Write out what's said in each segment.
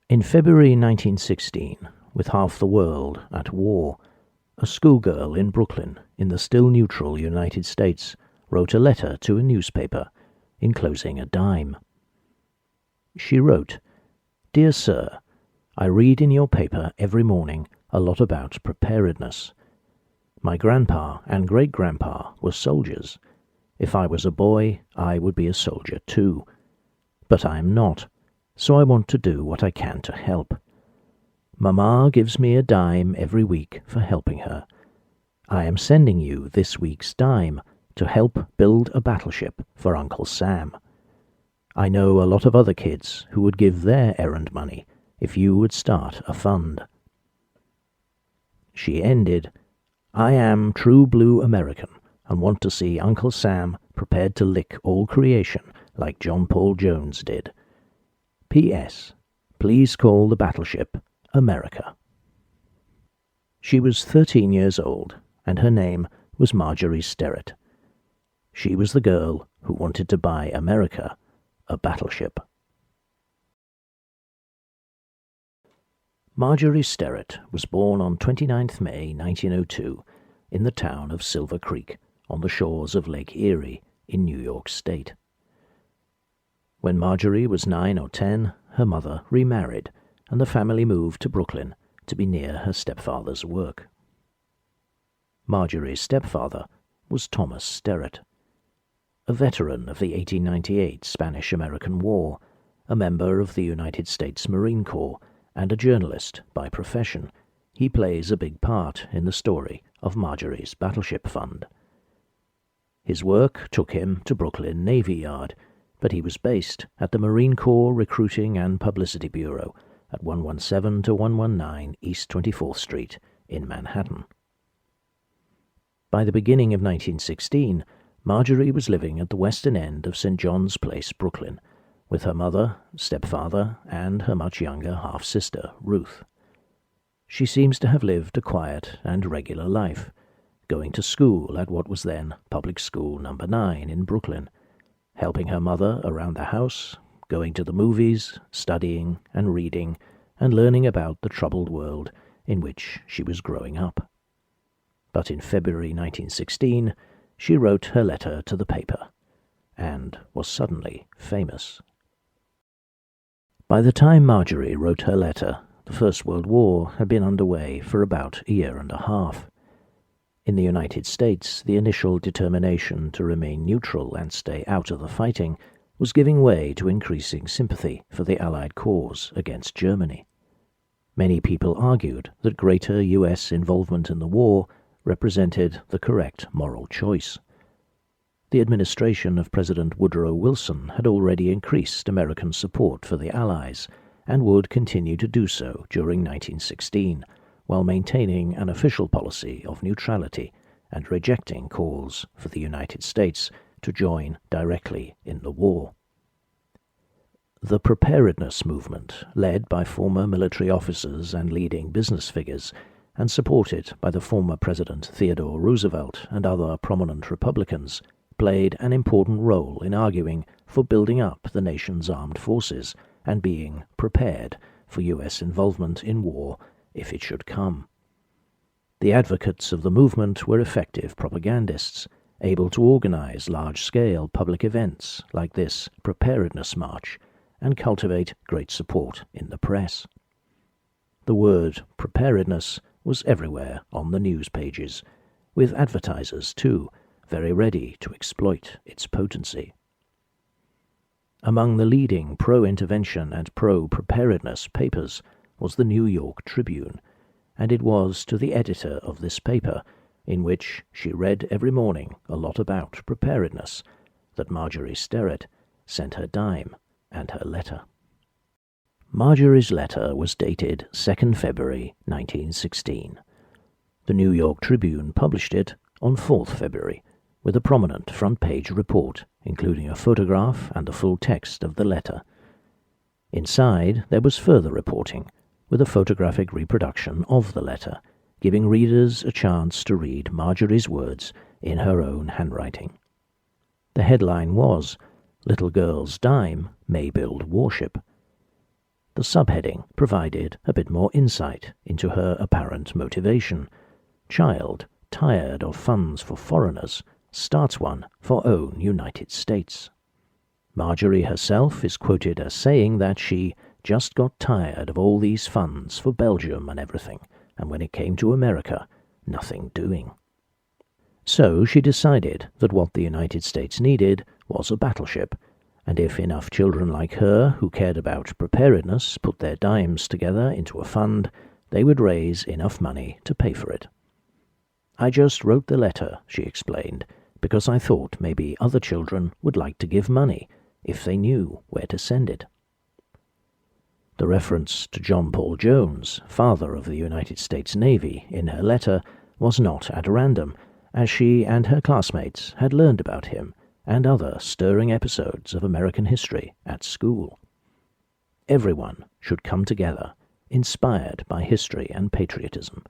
In February 1916, with half the world at war, a schoolgirl in Brooklyn, in the still neutral United States, wrote a letter to a newspaper, enclosing a dime. She wrote, "Dear Sir, I read in your paper every morning a lot about preparedness. My grandpa and great-grandpa were soldiers. If I was a boy, I would be a soldier too. But I am not, so I want to do what I can to help. Mamma gives me a dime every week for helping her. I am sending you this week's dime to help build a battleship for Uncle Sam. I know a lot of other kids who would give their errand money if you would start a fund." She ended, "I am true blue American and want to see Uncle Sam prepared to lick all creation like John Paul Jones did. P.S. Please call the battleship America." She was 13 years old, and her name was Marjorie Sterrett. She was the girl who wanted to buy America a battleship. Marjorie Sterrett was born on 29th May 1902 in the town of Silver Creek on the shores of Lake Erie in New York State. When Marjorie was 9 or 10, her mother remarried, and the family moved to Brooklyn to be near her stepfather's work. Marjorie's stepfather was Thomas Sterrett, a veteran of the 1898 Spanish-American War, a member of the United States Marine Corps, and a journalist by profession. He plays a big part in the story of Marjorie's Battleship Fund. His work took him to Brooklyn Navy Yard, but he was based at the Marine Corps Recruiting and Publicity Bureau at 117 to 119 East 24th Street in Manhattan. By the beginning of 1916, Marjorie was living at the western end of St. John's Place, Brooklyn, with her mother, stepfather, and her much younger half-sister, Ruth. She seems to have lived a quiet and regular life, going to school at what was then Public School No. 9 in Brooklyn, helping her mother around the house, going to the movies, studying and reading, and learning about the troubled world in which she was growing up. But in February 1916, she wrote her letter to the paper, and was suddenly famous. By the time Marjorie wrote her letter, the First World War had been underway for about a year and a half. In the United States, the initial determination to remain neutral and stay out of the fighting was giving way to increasing sympathy for the Allied cause against Germany. Many people argued that greater U.S. involvement in the war represented the correct moral choice. The administration of President Woodrow Wilson had already increased American support for the Allies, and would continue to do so during 1916, while maintaining an official policy of neutrality and rejecting calls for the United States to join directly in the war. The preparedness movement, led by former military officers and leading business figures, and supported by the former President Theodore Roosevelt and other prominent Republicans, played an important role in arguing for building up the nation's armed forces and being prepared for U.S. involvement in war if it should come. The advocates of the movement were effective propagandists, able to organize large-scale public events like this Preparedness March and cultivate great support in the press. The word preparedness was everywhere on the news pages, with advertisers, too, very ready to exploit its potency. Among the leading pro-intervention and pro-preparedness papers was the New York Tribune, and it was to the editor of this paper, in which she read every morning a lot about preparedness, that Marjorie Sterrett sent her dime and her letter. Marjorie's letter was dated 2nd February 1916. The New York Tribune published it on 4th February, with a prominent front-page report, including a photograph and the full text of the letter. Inside, there was further reporting, with a photographic reproduction of the letter, giving readers a chance to read Marjorie's words in her own handwriting. The headline was, "Little Girl's Dime May Build Warship." The subheading provided a bit more insight into her apparent motivation. Child, tired of funds for foreigners, starts one for own United States. Marjorie herself is quoted as saying that she just got tired of all these funds for Belgium and everything, and when it came to America, nothing doing. So she decided that what the United States needed was a battleship, and if enough children like her who cared about preparedness put their dimes together into a fund, they would raise enough money to pay for it. I just wrote the letter, she explained, because I thought maybe other children would like to give money if they knew where to send it. The reference to John Paul Jones, father of the United States Navy, in her letter was not at random, as she and her classmates had learned about him and other stirring episodes of American history at school. Everyone should come together, inspired by history and patriotism,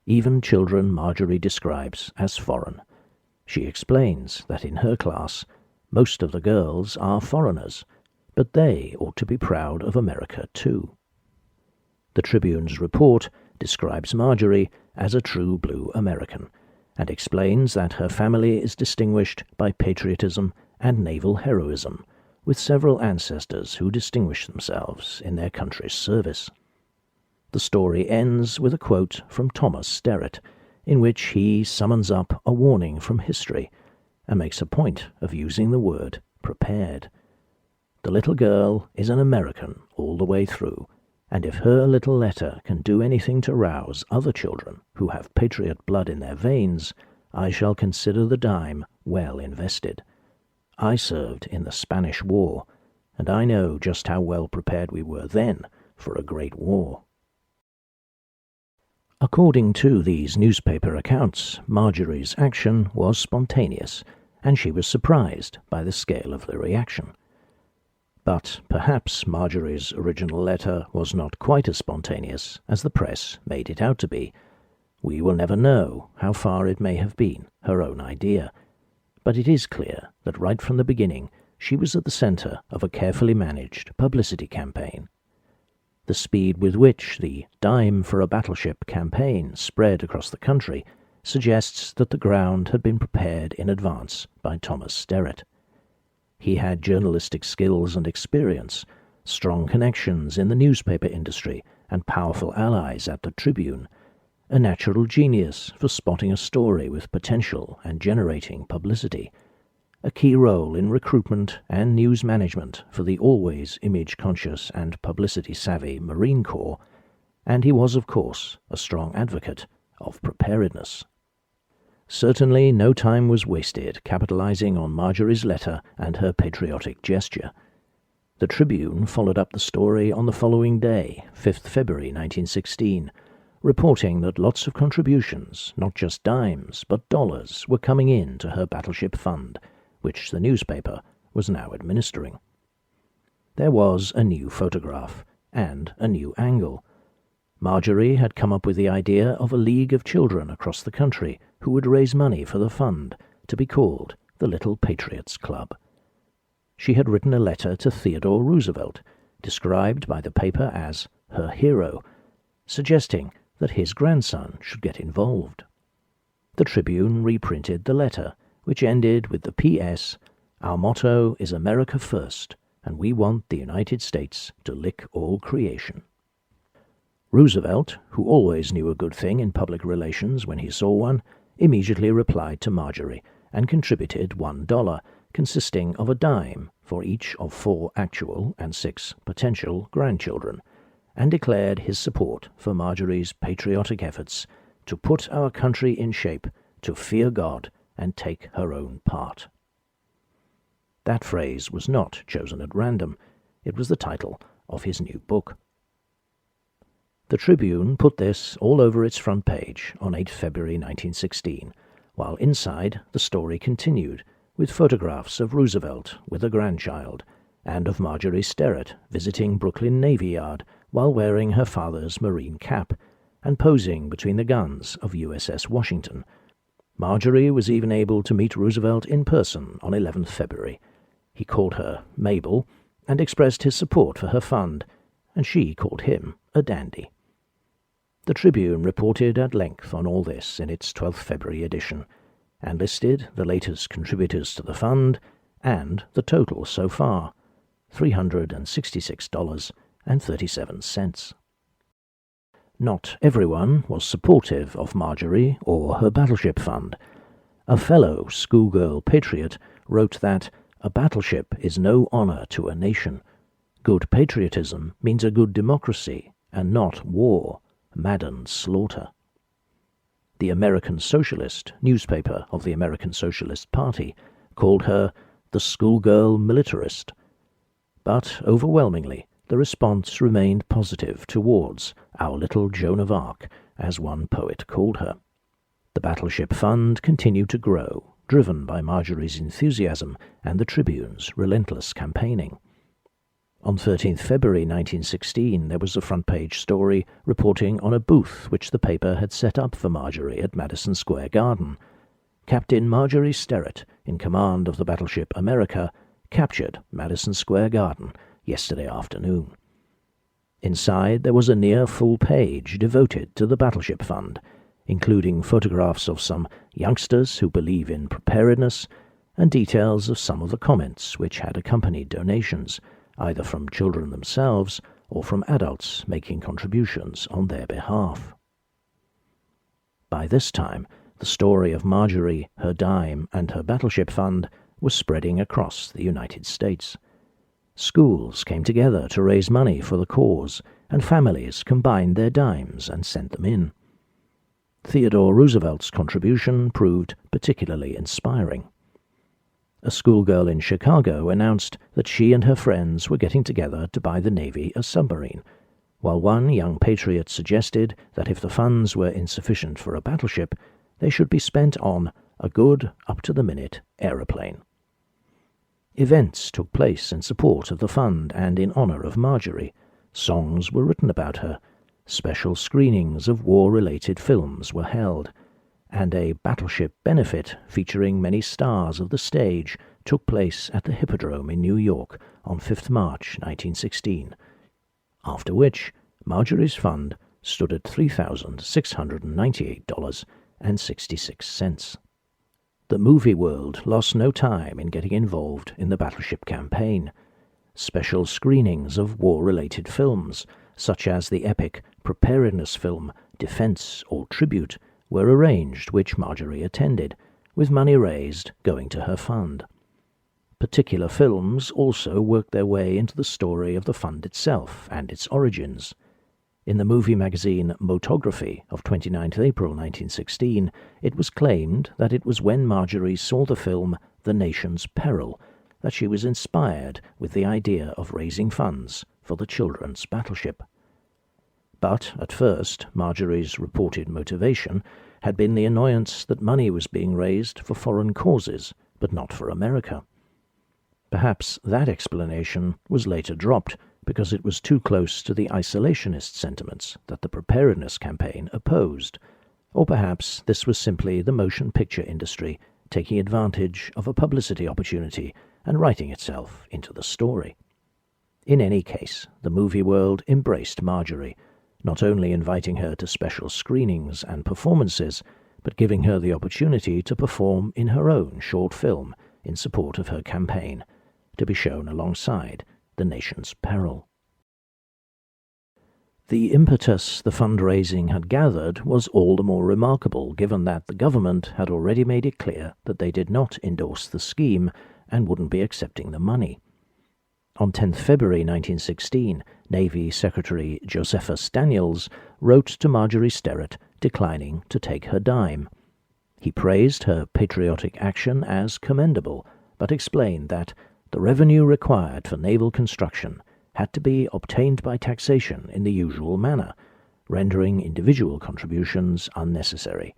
even children Marjorie describes as foreign. She explains that in her class, most of the girls are foreigners, but they ought to be proud of America too. The Tribune's report describes Marjorie as a true blue American, and explains that her family is distinguished by patriotism and naval heroism, with several ancestors who distinguished themselves in their country's service. The story ends with a quote from Thomas Sterrett, in which he summons up a warning from history and makes a point of using the word prepared. The little girl is an American all the way through, and if her little letter can do anything to rouse other children who have patriot blood in their veins, I shall consider the dime well invested. I served in the Spanish War, and I know just how well prepared we were then for a great war. According to these newspaper accounts, Marjorie's action was spontaneous, and she was surprised by the scale of the reaction. But perhaps Marjorie's original letter was not quite as spontaneous as the press made it out to be. We will never know how far it may have been her own idea, but it is clear that right from the beginning she was at the center of a carefully managed publicity campaign. The speed with which the Dime for a Battleship campaign spread across the country suggests that the ground had been prepared in advance by Thomas Sterrett. He had journalistic skills and experience, strong connections in the newspaper industry, and powerful allies at the Tribune, a natural genius for spotting a story with potential and generating publicity, a key role in recruitment and news management for the always image-conscious and publicity-savvy Marine Corps, and he was, of course, a strong advocate of preparedness. Certainly no time was wasted capitalizing on Marjorie's letter and her patriotic gesture. The Tribune followed up the story on the following day, 5th February 1916, reporting that lots of contributions, not just dimes, but dollars, were coming in to her Battleship Fund, which the newspaper was now administering. There was a new photograph and a new angle. Marjorie had come up with the idea of a league of children across the country who would raise money for the fund, to be called the Little Patriots Club. She had written a letter to Theodore Roosevelt, described by the paper as her hero, suggesting that his grandson should get involved. The Tribune reprinted the letter, which ended with the P.S., "Our motto is America first, and we want the United States to lick all creation." Roosevelt, who always knew a good thing in public relations when he saw one, immediately replied to Marjorie and contributed $1, consisting of a dime for each of 4 actual and 6 potential grandchildren, and declared his support for Marjorie's patriotic efforts to put our country in shape to fear God and take her own part. That phrase was not chosen at random. It was the title of his new book. The Tribune put this all over its front page on 8 February 1916, while inside the story continued with photographs of Roosevelt with a grandchild and of Marjorie Sterrett visiting Brooklyn Navy Yard while wearing her father's Marine cap and posing between the guns of USS Washington. Marjorie was even able to meet Roosevelt in person on 11th February. He called her Mabel and expressed his support for her fund, and she called him a dandy. The Tribune reported at length on all this in its 12th February edition, and listed the latest contributors to the fund and the total so far, $366.37. Not everyone was supportive of Marjorie or her battleship fund. A fellow schoolgirl patriot wrote that a battleship is no honor to a nation. Good patriotism means a good democracy, and not war, maddened slaughter. The American Socialist, newspaper of the American Socialist Party, called her the schoolgirl militarist. But overwhelmingly, the response remained positive towards our little Joan of Arc, as one poet called her. The Battleship Fund continued to grow, driven by Marjorie's enthusiasm and the Tribune's relentless campaigning. On 13th February 1916, there was a front-page story reporting on a booth which the paper had set up for Marjorie at Madison Square Garden. Captain Marjorie Sterrett, in command of the battleship America, captured Madison Square Garden yesterday afternoon. Inside there was a near full page devoted to the Battleship Fund, including photographs of some youngsters who believe in preparedness and details of some of the comments which had accompanied donations, either from children themselves or from adults making contributions on their behalf. By this time, the story of Marjorie, her dime, and her battleship fund was spreading across the United States. Schools came together to raise money for the cause, and families combined their dimes and sent them in. Theodore Roosevelt's contribution proved particularly inspiring. A schoolgirl in Chicago announced that she and her friends were getting together to buy the Navy a submarine, while one young patriot suggested that if the funds were insufficient for a battleship, they should be spent on a good, up-to-the-minute aeroplane. Events took place in support of the fund and in honor of Marjorie. Songs were written about her. Special screenings of war-related films were held, and a battleship benefit featuring many stars of the stage took place at the Hippodrome in New York on 5th March 1916, after which Marjorie's fund stood at $3,698.66. The movie world lost no time in getting involved in the battleship campaign. Special screenings of war-related films, such as the epic preparedness film Defense or Tribute, were arranged, which Marjorie attended, with money raised going to her fund. Particular films also worked their way into the story of the fund itself and its origins. In the movie magazine Motography of 29th April 1916, it was claimed that it was when Marjorie saw the film The Nation's Peril that she was inspired with the idea of raising funds for the children's battleship. But at first, Marjorie's reported motivation had been the annoyance that money was being raised for foreign causes, but not for America. Perhaps that explanation was later dropped because it was too close to the isolationist sentiments that the preparedness campaign opposed, or perhaps this was simply the motion picture industry taking advantage of a publicity opportunity and writing itself into the story. In any case, the movie world embraced Marjorie, not only inviting her to special screenings and performances, but giving her the opportunity to perform in her own short film in support of her campaign, to be shown alongside The Nation's Peril. The impetus the fundraising had gathered was all the more remarkable given that the government had already made it clear that they did not endorse the scheme and wouldn't be accepting the money. On 10th February 1916, Navy Secretary Josephus Daniels wrote to Marjorie Sterrett declining to take her dime. He praised her patriotic action as commendable, but explained that the revenue required for naval construction had to be obtained by taxation in the usual manner, rendering individual contributions unnecessary,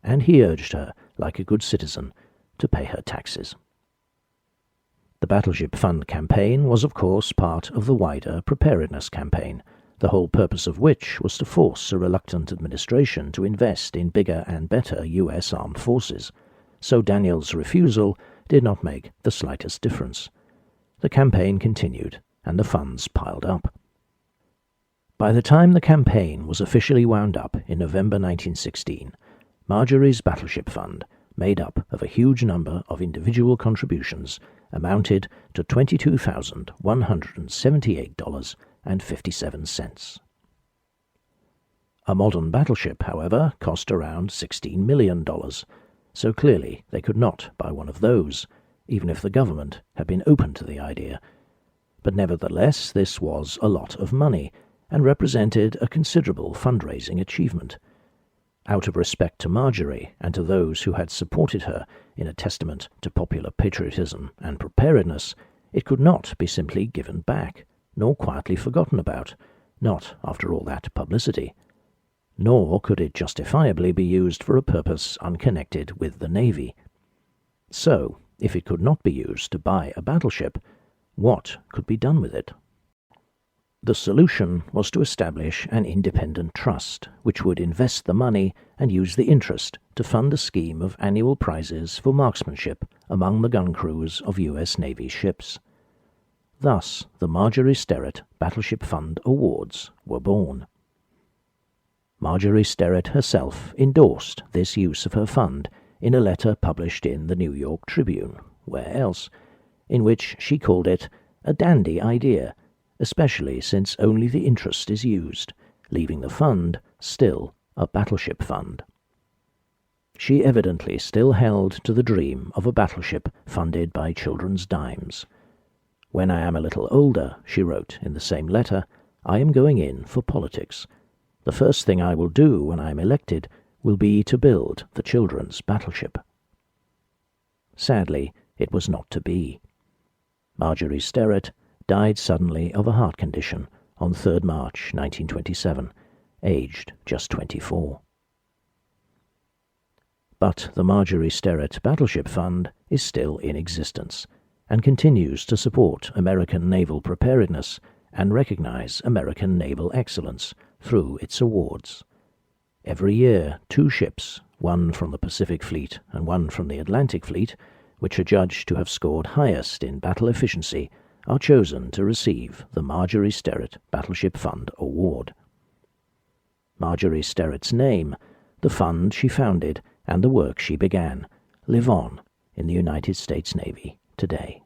and he urged her, like a good citizen, to pay her taxes. The Battleship Fund campaign was, of course, part of the wider preparedness campaign, the whole purpose of which was to force a reluctant administration to invest in bigger and better U.S. armed forces, so Daniels' refusal did not make the slightest difference. The campaign continued, and the funds piled up. By the time the campaign was officially wound up in November 1916, Marjorie's Battleship Fund, made up of a huge number of individual contributions, amounted to $22,178.57. A modern battleship, however, cost around $16 million, so clearly they could not buy one of those, even if the government had been open to the idea. But nevertheless, this was a lot of money, and represented a considerable fundraising achievement. Out of respect to Marjorie and to those who had supported her in a testament to popular patriotism and preparedness, it could not be simply given back, nor quietly forgotten about, not after all that publicity. Nor could it justifiably be used for a purpose unconnected with the Navy. So, if it could not be used to buy a battleship, what could be done with it? The solution was to establish an independent trust, which would invest the money and use the interest to fund a scheme of annual prizes for marksmanship among the gun crews of U.S. Navy ships. Thus, the Marjorie Sterrett Battleship Fund Awards were born. Marjorie Sterrett herself endorsed this use of her fund in a letter published in the New York Tribune, where else, in which she called it a dandy idea, especially since only the interest is used, leaving the fund still a battleship fund. She evidently still held to the dream of a battleship funded by children's dimes. "When I am a little older," she wrote in the same letter, "I am going in for politics. The first thing I will do when I am elected will be to build the children's battleship." Sadly, it was not to be. Marjorie Sterrett died suddenly of a heart condition on 3rd March 1927, aged just 24. But the Marjorie Sterrett Battleship Fund is still in existence, and continues to support American naval preparedness and recognize American naval excellence through its awards. Every year, 2 ships, one from the Pacific Fleet and one from the Atlantic Fleet, which are judged to have scored highest in battle efficiency, are chosen to receive the Marjorie Sterrett Battleship Fund Award. Marjorie Sterrett's name, the fund she founded, and the work she began live on in the United States Navy today.